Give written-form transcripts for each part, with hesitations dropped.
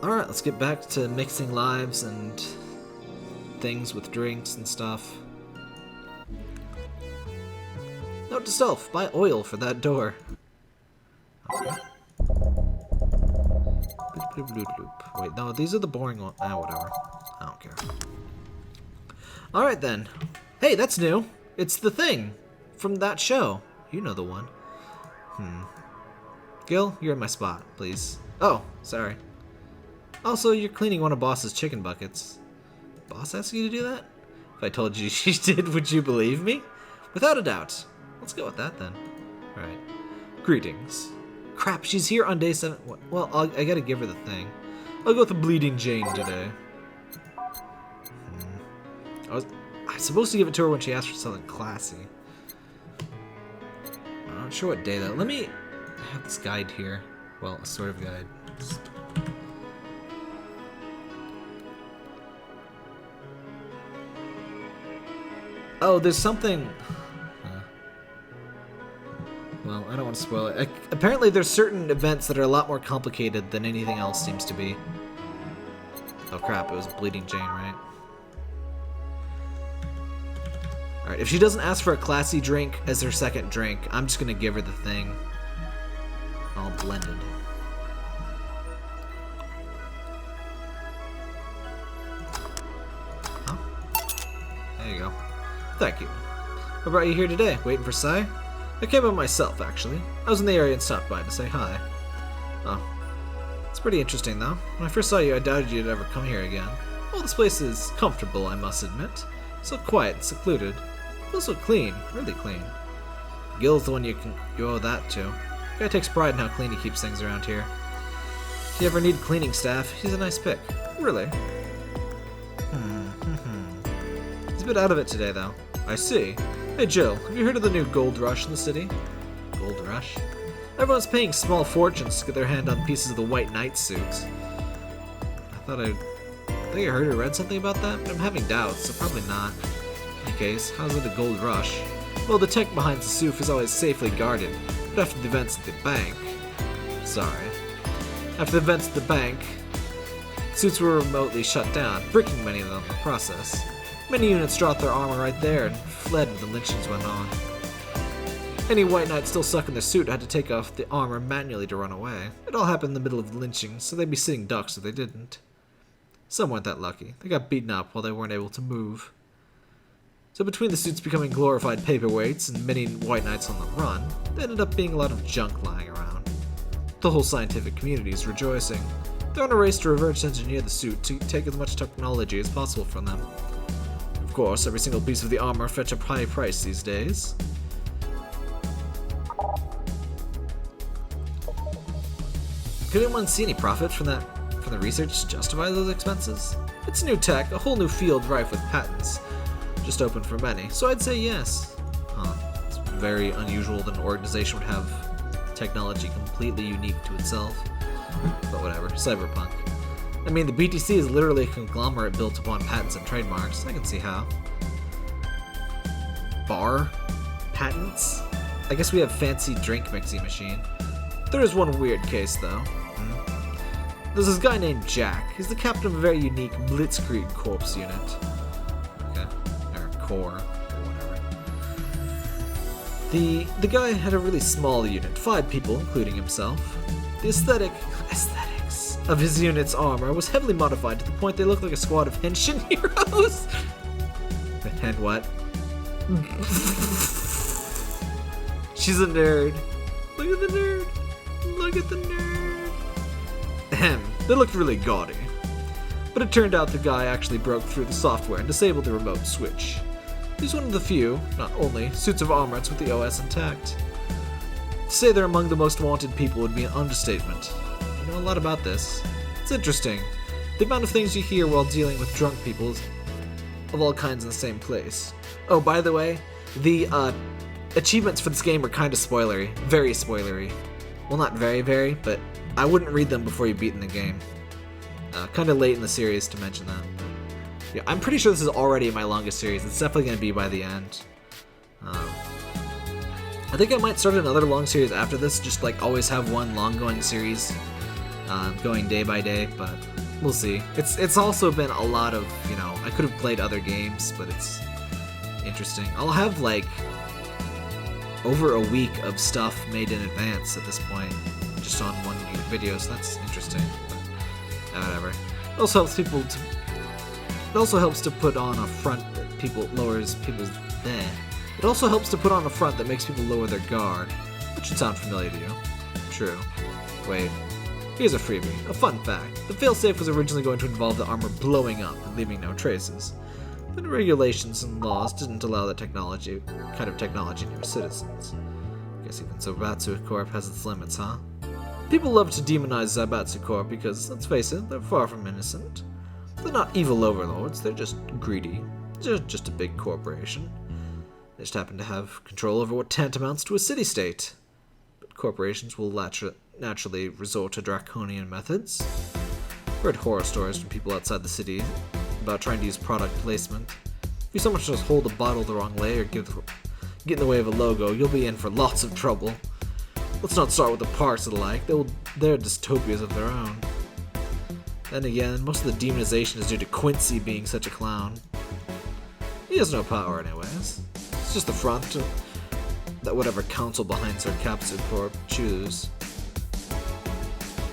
Alright, let's get back to mixing lives and things with drinks and stuff. Note to self, buy oil for that door. Okay. Wait, no, these are the boring ones. Ah, whatever. I don't care. Alright then. Hey, that's new. It's the thing from that show. You know the one. Gil, you're in my spot, please. Oh, sorry. Also, you're cleaning one of Boss's chicken buckets. Boss asked you to do that? If I told you she did, would you believe me? Without a doubt. Let's go with that then. Alright. Greetings. Crap, she's here on day 7. Well, I gotta give her the thing. I'll go with the Bleeding Jane today. I was supposed to give it to her when she asked for something classy. I'm not sure what day though. Let me have this guide here. Well, a sort of guide. Oh, there's something... Well, I don't want to spoil it. Apparently there's certain events that are a lot more complicated than anything else seems to be. Oh crap, it was Bleeding Jane, right? Alright, if she doesn't ask for a classy drink as her second drink, I'm just gonna give her the thing. All blended. Oh. There you go. Thank you. What brought you here today? Waiting for Sai? I came by myself, actually. I was in the area and stopped by to say hi. Oh. It's pretty interesting, though. When I first saw you, I doubted you'd ever come here again. Well, this place is comfortable, I must admit. So quiet and secluded. Also clean. Really clean. Gil's the one you owe that to. The guy takes pride in how clean he keeps things around here. If you ever need cleaning staff, he's a nice pick. Really? He's a bit out of it today, though. I see. Hey Jill, have you heard of the new gold rush in the city? Gold rush? Everyone's paying small fortunes to get their hand on pieces of the White Knight suits. I think I heard or read something about that, but I'm having doubts, so probably not. In any case, how's it a gold rush? Well, the tech behind the suit is always safely guarded, but after the events at the bank... After the events at the bank, suits were remotely shut down, bricking many of them in the process. Many units dropped their armor right there and fled when the lynchings went on. Any White Knights still stuck in their suit had to take off the armor manually to run away. It all happened in the middle of the lynchings, so they'd be sitting ducks if they didn't. Some weren't that lucky. They got beaten up while they weren't able to move. So between the suits becoming glorified paperweights and many White Knights on the run, there ended up being a lot of junk lying around. The whole scientific community is rejoicing. They're on a race to reverse engineer the suit to take as much technology as possible from them. Of course, every single piece of the armor fetch a high price these days. Could anyone see any profit from the research to justify those expenses? It's new tech, a whole new field rife with patents. Just open for many, so I'd say yes. It's very unusual that an organization would have technology completely unique to itself. But whatever, Cyberpunk. I mean, the BTC is literally a conglomerate built upon patents and trademarks. I can see how. Bar? Patents? I guess we have fancy drink mixing machine. There is one weird case, though. There's this guy named Jack. He's the captain of a very unique Blitzkrieg Corps unit. Okay. Or Corps, or whatever. The guy had a really small unit, 5 people, including himself. The aesthetics of his unit's armor was heavily modified to the point they looked like a squad of henshin heroes. And what? She's a nerd. Look at the nerd. Look at the nerd. Ahem. They looked really gaudy. But it turned out the guy actually broke through the software and disabled the remote switch. He's one of the few, not only, suits of armor with the OS intact. To say they're among the most wanted people would be an understatement. I know a lot about this. It's interesting. The amount of things you hear while dealing with drunk people of all kinds in the same place. Oh, by the way, the achievements for this game are kind of spoilery. Very spoilery. Well, not very, very, but I wouldn't read them before you've beaten the game. Kind of late in the series to mention that. Yeah, I'm pretty sure this is already my longest series. It's definitely going to be by the end. I think I might start another long series after this, just like always have one long-going series going day by day, but we'll see. It's also been a lot of, I could have played other games, but it's interesting. I'll have like over a week of stuff made in advance at this point, just on one video, so that's interesting. But whatever. It also helps people to. It also helps to put on a front that lowers people's. It also helps to put on a front that makes people lower their guard. That should sound familiar to you. True. Wait. Here's a freebie. A fun fact. The failsafe was originally going to involve the armor blowing up and leaving no traces. But regulations and laws didn't allow that kind of technology near citizens. Guess even Zaibatsu Corp has its limits, huh? People love to demonize Zaibatsu Corp because, let's face it, they're far from innocent. They're not evil overlords, they're just greedy. They're just a big corporation. They just happen to have control over what tantamounts to a city-state. But corporations will naturally resort to draconian methods. I've heard horror stories from people outside the city about trying to use product placement. If you so much as hold a bottle the wrong way or get in the way of a logo, you'll be in for lots of trouble. Let's not start with the parks and the like. They're dystopias of their own. Then again, most of the demonization is due to Quincy being such a clown. He has no power anyways. It's just the front that whatever council behind Sarkapsu Corp choose.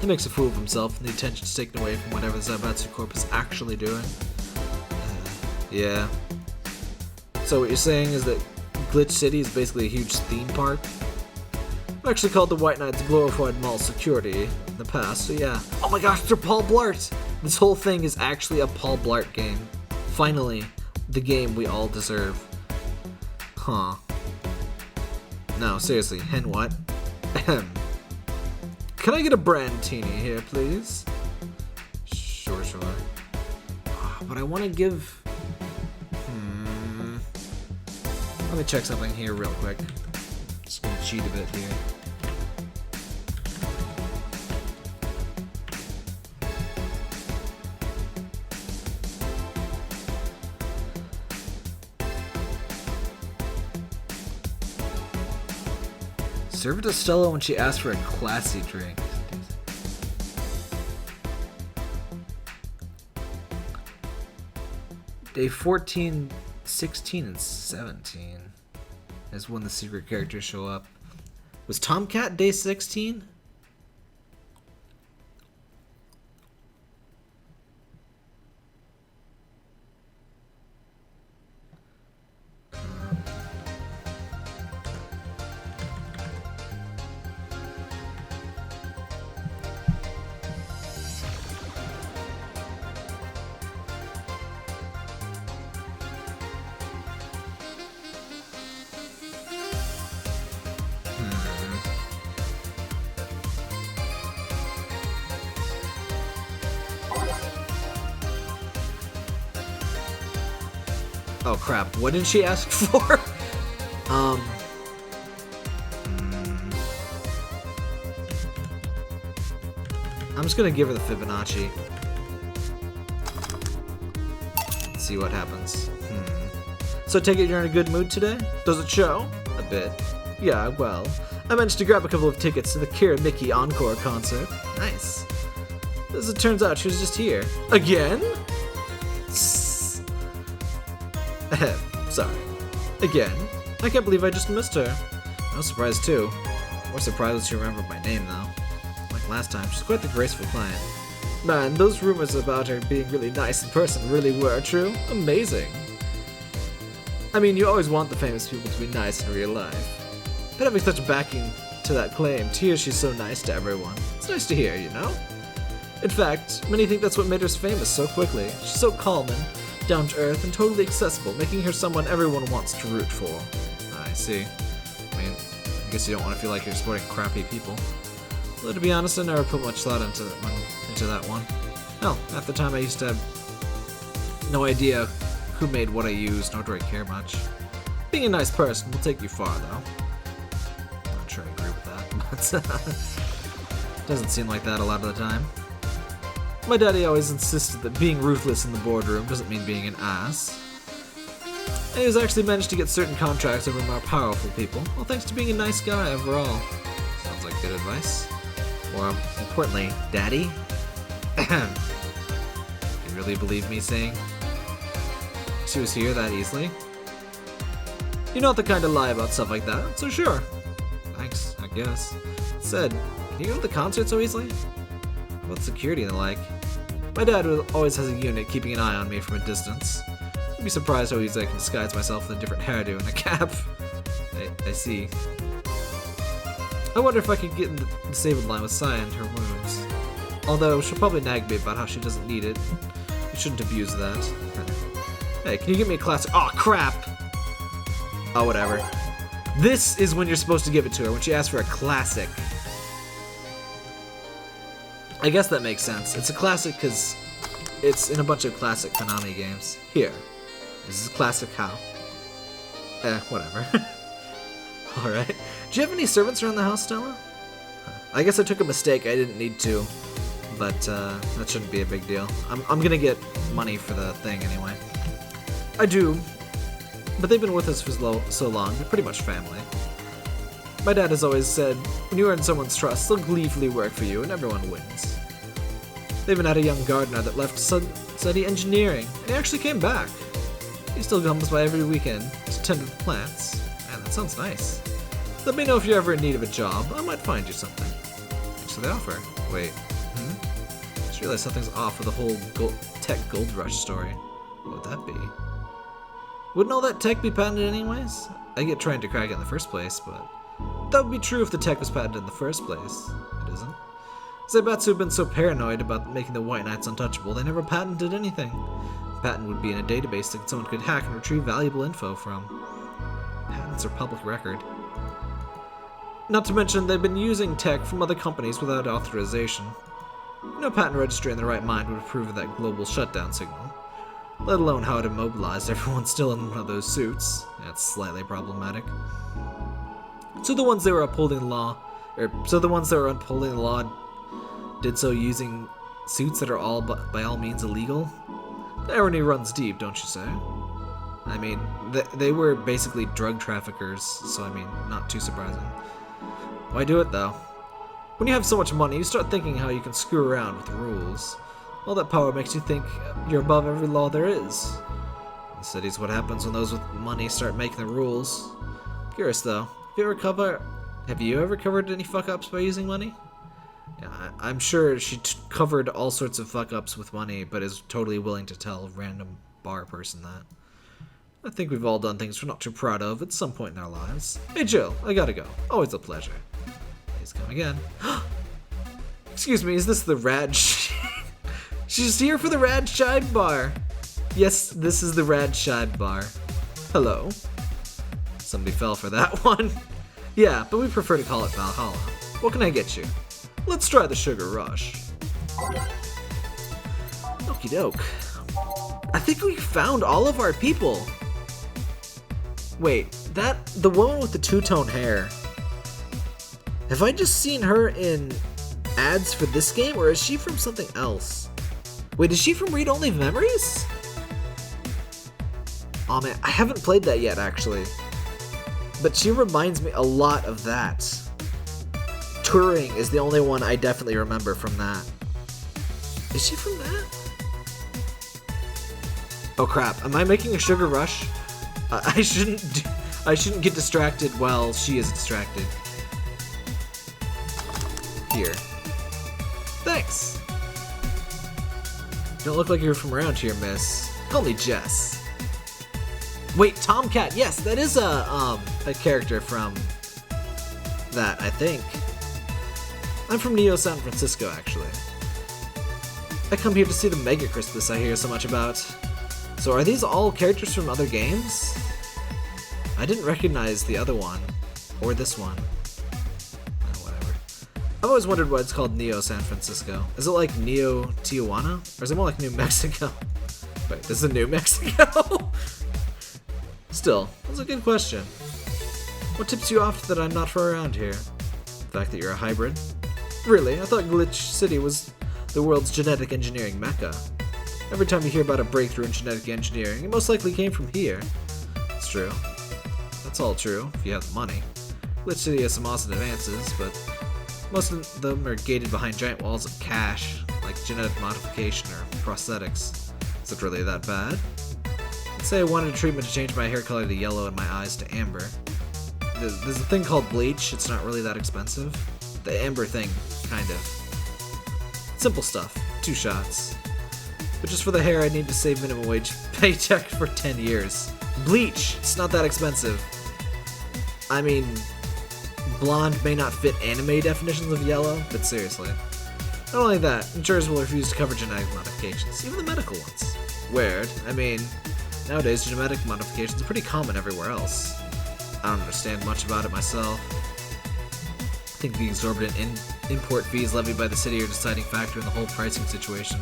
He makes a fool of himself and the attention is taken away from whatever Zaibatsu Corp is actually doing. Yeah. So what you're saying is that Glitch City is basically a huge theme park? I've actually called the White Knights glorified mall security in the past, so yeah. Oh my gosh, they're Paul Blart! This whole thing is actually a Paul Blart game. Finally, the game we all deserve. Huh. No, seriously, hen what? Ahem. Can I get a Brandtini here, please? Sure. But I want to give... Let me check something here real quick. Just gonna cheat a bit here. Serve it to Stella when she asks for a classy drink. Day 14, 16, and 17 is when the secret characters show up. Was Tomcat day 16? Oh crap, what did she ask for? I'm just gonna give her the Fibonacci. See what happens. So take it you're in a good mood today? Does it show? A bit. Yeah, well, I managed to grab a couple of tickets to the Kira Mickey Encore concert. Nice. As it turns out, she was just here. Again? Sorry. Again. I can't believe I just missed her. I was surprised too. More surprised that she remembered my name though. Like last time, she's quite the graceful client. Man, those rumors about her being really nice in person really were true. Amazing. I mean, you always want the famous people to be nice in real life. But having such backing to that claim, to hear she's so nice to everyone, it's nice to hear, you know? In fact, many think that's what made her famous so quickly. She's so calm and down to earth and totally accessible, making her someone everyone wants to root for. I see. I mean, I guess you don't want to feel like you're supporting crappy people. Though to be honest, I never put much thought into that one. Hell, half the time I used to have no idea who made what I used, nor do I care much. Being a nice person will take you far, though. I'm not sure I agree with that, but doesn't seem like that a lot of the time. My daddy always insisted that being ruthless in the boardroom doesn't mean being an ass. And he has actually managed to get certain contracts over more powerful people, well thanks to being a nice guy overall. Sounds like good advice. More importantly, Daddy? You really believe me saying she was here that easily? You're not the kind to lie about stuff like that, so sure. Thanks, I guess. Said, can you go to the concert so easily? About security and the like. My dad always has a unit keeping an eye on me from a distance. You'd be surprised how easily I can disguise myself with a different hairdo and a cap. I see. I wonder if I could get in the disabled line with Saya and her wounds. Although, she'll probably nag me about how she doesn't need it. You shouldn't abuse that. Hey, can you give me a classic? Aw, oh, crap! Oh, whatever. This is when you're supposed to give it to her, when she asks for a classic. I guess that makes sense. It's a classic because it's in a bunch of classic Konami games. Here. This is a classic how. Whatever. Alright. Do you have any servants around the house, Stella? I guess I took a mistake. I didn't need to. But that shouldn't be a big deal. I'm gonna get money for the thing anyway. I do. But they've been with us for so long. They're pretty much family. My dad has always said, when you earn someone's trust, they'll gleefully work for you and everyone wins. They even had a young gardener that left to study engineering, and he actually came back. He still comes by every weekend to tend to the plants. Man, that sounds nice. Let me know if you're ever in need of a job. I might find you something. Thanks for the offer. Wait, I just realized something's off with the whole tech gold rush story. What would that be? Wouldn't all that tech be patented anyways? I get trying to crack it in the first place, but that would be true if the tech was patented in the first place. It isn't. Zaibatsu have been so paranoid about making the White Knights untouchable, they never patented anything. The patent would be in a database that someone could hack and retrieve valuable info from. Patents are public record. Not to mention, they've been using tech from other companies without authorization. No patent registry in their right mind would approve of that global shutdown signal. Let alone how it immobilized everyone still in one of those suits. That's slightly problematic. So the ones that were upholding the law did so using suits that are all by all means illegal? The irony runs deep, don't you say? I mean, they were basically drug traffickers, so I mean, not too surprising. Why do it though? When you have so much money, you start thinking how you can screw around with the rules. All that power makes you think you're above every law there is. The city's what happens when those with money start making the rules. Curious though, have you ever covered any fuck-ups by using money? Yeah, I'm sure she covered all sorts of fuck-ups with money, but is totally willing to tell a random bar person that. I think we've all done things we're not too proud of at some point in our lives. Hey Jill, I gotta go. Always a pleasure. Please come again. Excuse me, is this the Rad She's here for the Rad Shide Bar. Yes, this is the Rad Shide Bar. Hello. Somebody fell for that one. Yeah, but we prefer to call it Valhalla. What can I get you? Let's try the Sugar Rush. Okie doke. I think we found all of our people. Wait, the woman with the two-tone hair. Have I just seen her in ads for this game, or is she from something else? Wait, is she from Read Only Memories? Oh man, I haven't played that yet, actually. But she reminds me a lot of that. Turing is the only one I definitely remember from that. Is she from that? Oh crap, am I making a Sugar Rush? I shouldn't get distracted while she is distracted. Here. Thanks! Don't look like you're from around here, miss. Call me Jess. Wait, Tomcat, yes, that is a character from that, I think. I'm from Neo San Francisco, actually. I come here to see the Mega Christmas I hear so much about. So are these all characters from other games? I didn't recognize the other one, or this one. Whatever. I've always wondered why it's called Neo San Francisco. Is it like Neo Tijuana? Or is it more like New Mexico? Wait, this is New Mexico? Still, that's a good question. What tips you off that I'm not from around here? The fact that you're a hybrid? Really? I thought Glitch City was the world's genetic engineering mecca. Every time you hear about a breakthrough in genetic engineering, it most likely came from here. It's true. That's all true, if you have the money. Glitch City has some awesome advances, but Most of them are gated behind giant walls of cash, like genetic modification or prosthetics. Is it really that bad? Let's say I wanted a treatment to change my hair color to yellow and my eyes to amber. There's a thing called bleach. It's not really that expensive. The amber thing, kind of. Simple stuff. 2 shots. But just for the hair, I need to save minimum wage paycheck for 10 years. Bleach! It's not that expensive. I mean, blonde may not fit anime definitions of yellow, but seriously. Not only that, insurers will refuse to cover genetic modifications, even the medical ones. Weird. I mean, nowadays genetic modifications are pretty common everywhere else. I don't understand much about it myself. I think the exorbitant import fees levied by the city are a deciding factor in the whole pricing situation.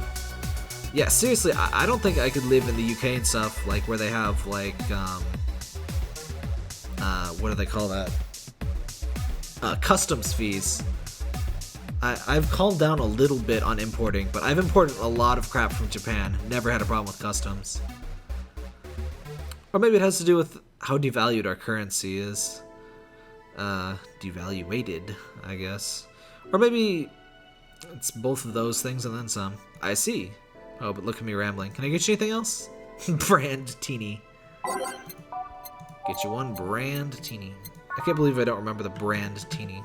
Yeah, seriously, I don't think I could live in the UK and stuff, like, where they have, like, what do they call that? Customs fees. I've calmed down a little bit on importing, but I've imported a lot of crap from Japan. Never had a problem with customs. Or maybe it has to do with how devalued our currency is. Devaluated, I guess. Or maybe it's both of those things and then some. I see. Oh, but look at me rambling. Can I get you anything else? Brand teeny. Get you one brand teeny. I can't believe I don't remember the brand teeny.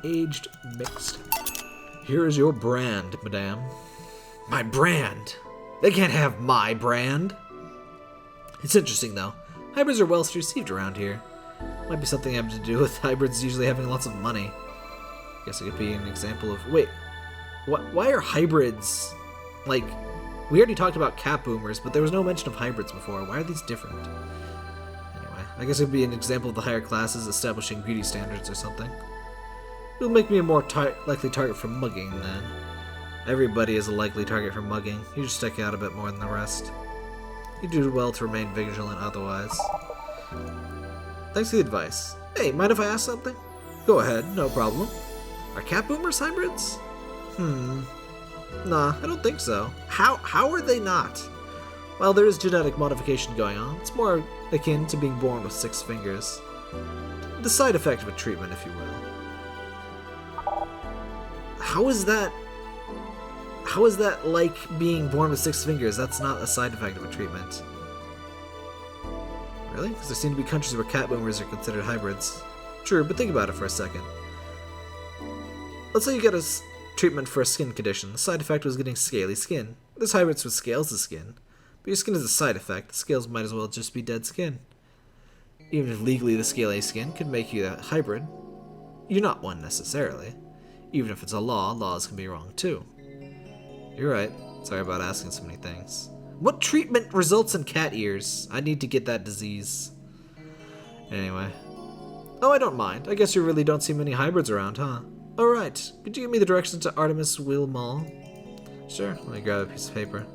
Aged mixed. Here is your brand, madame. My brand? They can't have my brand. It's interesting, though. Hybrids are well received around here. Might be something having to do with hybrids usually having lots of money. Guess it could be an example of... Wait, why are hybrids... Like, we already talked about cat boomers, but there was no mention of hybrids before. Why are these different? Anyway, I guess it would be an example of the higher classes establishing beauty standards or something. It'll make me a more likely target for mugging, then. Everybody is a likely target for mugging. You just stick out a bit more than the rest. You do well to remain vigilant otherwise. Thanks for the advice. Hey, mind if I ask something? Go ahead, no problem. Are cat boomers hybrids? Nah, I don't think so. How are they not? While there is genetic modification going on, it's more akin to being born with 6 fingers. The side effect of a treatment, if you will. How is that like being born with 6 fingers? That's not a side effect of a treatment. Really? Because there seem to be countries where cat boomers are considered hybrids. True, but think about it for a second. Let's say you get a treatment for a skin condition. The side effect was getting scaly skin. There's hybrids with scales of skin. But your skin is a side effect. The scales might as well just be dead skin. Even if legally the scaly skin could make you a hybrid, you're not one necessarily. Even if it's a law, laws can be wrong too. You're right. Sorry about asking so many things. What treatment results in cat ears? I need to get that disease. Anyway. Oh, I don't mind. I guess you really don't see many hybrids around, huh? Alright. Could you give me the directions to Artemis Will Mall? Sure. Let me grab a piece of paper.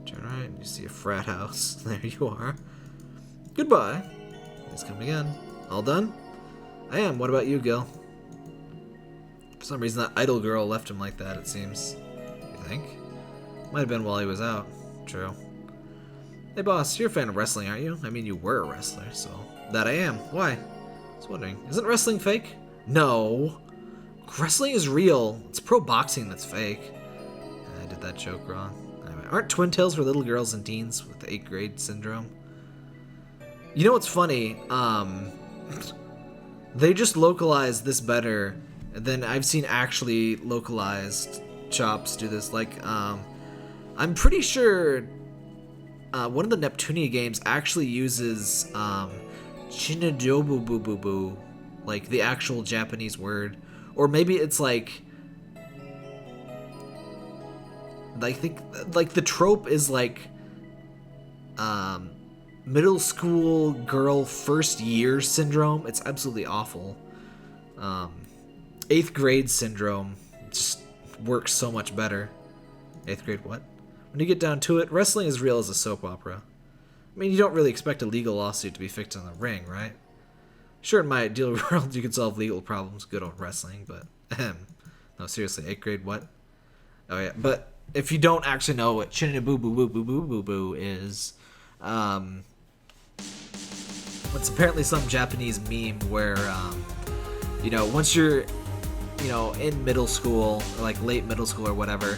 Turn right. You see a frat house. There you are. Goodbye. Please come again. All done? I am. What about you, Gil? For some reason, that idle girl left him like that, it seems. You think? Might have been while he was out. True. Hey, boss, you're a fan of wrestling, aren't you? I mean, you were a wrestler, so... That I am. Why? I was wondering. Isn't wrestling fake? No. Wrestling is real. It's pro boxing that's fake. I did that joke wrong. Anyway, aren't twin tails for little girls and teens with 8th grade syndrome? You know what's funny? They just localized this better than I've seen actually localized chops do this. Like, I'm pretty sure one of the Neptunia games actually uses Chinadobu, like the actual Japanese word. Or maybe it's like I think like the trope is like middle school girl first year syndrome. It's absolutely awful. 8th grade syndrome just works so much better. 8th grade what? When you get down to it, wrestling is real as a soap opera. I mean, you don't really expect a legal lawsuit to be fixed in the ring, right? Sure, in my ideal world, you could solve legal problems, good old wrestling, but no, seriously, 8th grade what? Oh yeah, but if you don't actually know what Chinaboo is, It's apparently some Japanese meme where, once you're, in middle school, or like late middle school or whatever,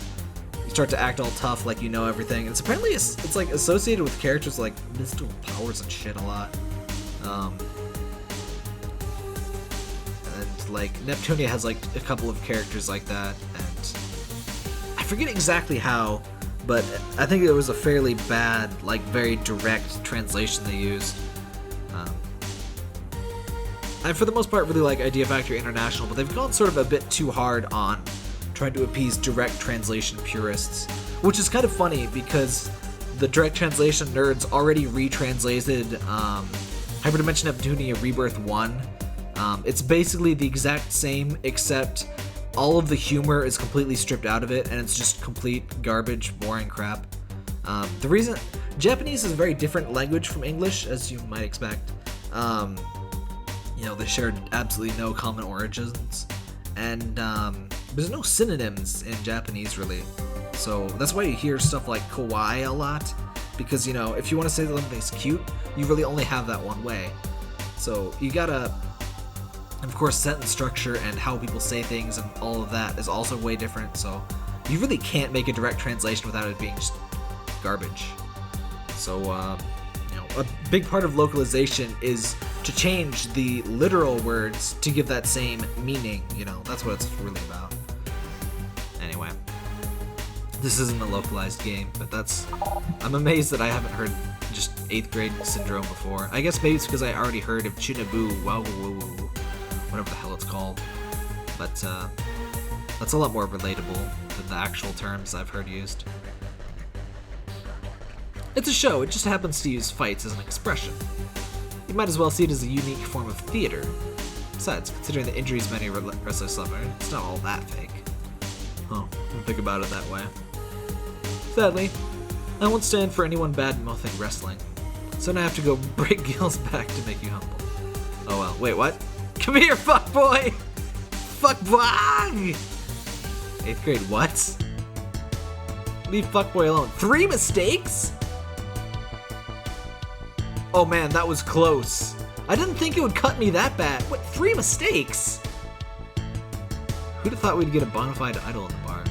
you start to act all tough, like you know everything. It's apparently it's like associated with characters like mystical powers and shit a lot. And like Neptunia has like a couple of characters like that, and I forget exactly how, but I think it was a fairly bad, like very direct translation they used. I, for the most part, really like Idea Factory International, but they've gone sort of a bit too hard on trying to appease direct translation purists, which is kind of funny because the direct translation nerds already retranslated Hyperdimension Neptunia Rebirth 1. It's basically the exact same, except all of the humor is completely stripped out of it, and it's just complete garbage, boring crap. The reason... Japanese is a very different language from English, as you might expect. They share absolutely no common origins, and there's no synonyms in Japanese, really. So that's why you hear stuff like kawaii a lot, because, if you want to say that something's cute, you really only have that one way. So you gotta... Of course, sentence structure and how people say things and all of that is also way different, so you really can't make a direct translation without it being just garbage. So, a big part of localization is to change the literal words to give that same meaning, that's what it's really about. Anyway, this isn't a localized game, but I'm amazed that I haven't heard just 8th grade syndrome before. I guess maybe it's because I already heard of Chinabu, wow, whatever the hell it's called, but that's a lot more relatable than the actual terms I've heard used. It's a show, it just happens to use fights as an expression. You might as well see it as a unique form of theater. Besides, considering the injuries many wrestlers suffer, it's not all that fake. Oh, didn't think about it that way. Sadly, I won't stand for anyone bad-mouthing wrestling, so now I have to go break Gil's back to make you humble. Oh well, wait, what? Come here, fuckboy! Fuckboy! 8th grade, what? Leave fuckboy alone. 3 mistakes? Oh man, that was close. I didn't think it would cut me that bad. What, 3 mistakes? Who'd have thought we'd get a bona fide idol in the bar?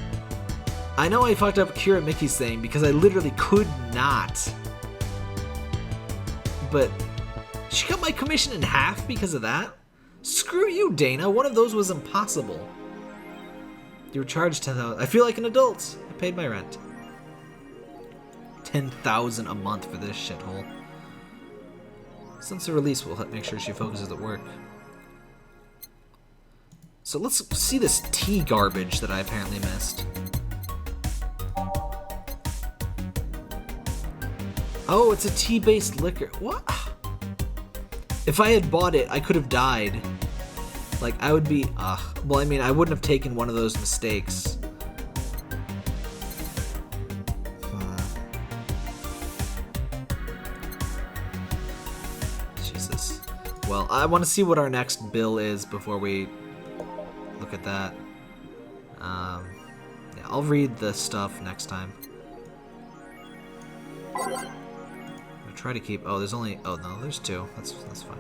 I know I fucked up Kira Mickey's thing because I literally could not. But she cut my commission in half because of that? Screw you, Dana. One of those was impossible. You were charged $10,000. I feel like an adult. I paid my rent. $10,000 a month for this shithole. Since the release, we'll make sure she focuses at work. So let's see this tea garbage that I apparently missed. Oh, it's a tea-based liquor. What? If I had bought it, I could have died. Like, I would be... well, I mean, I wouldn't have taken one of those mistakes. Jesus. Well, I want to see what our next bill is before we look at that. Yeah, I'll read the stuff next time. I'll try to keep... Oh, there's only... Oh, no, there's 2. That's fine.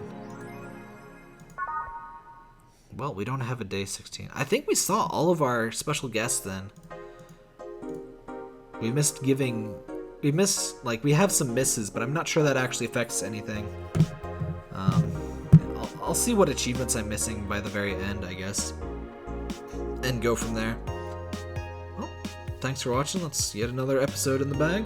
Well, we don't have a day 16. I think we saw all of our special guests then. We missed giving... We missed... Like, we have some misses, but I'm not sure that actually affects anything. I'll see what achievements I'm missing by the very end, I guess. And go from there. Well, thanks for watching. That's yet another episode in the bag.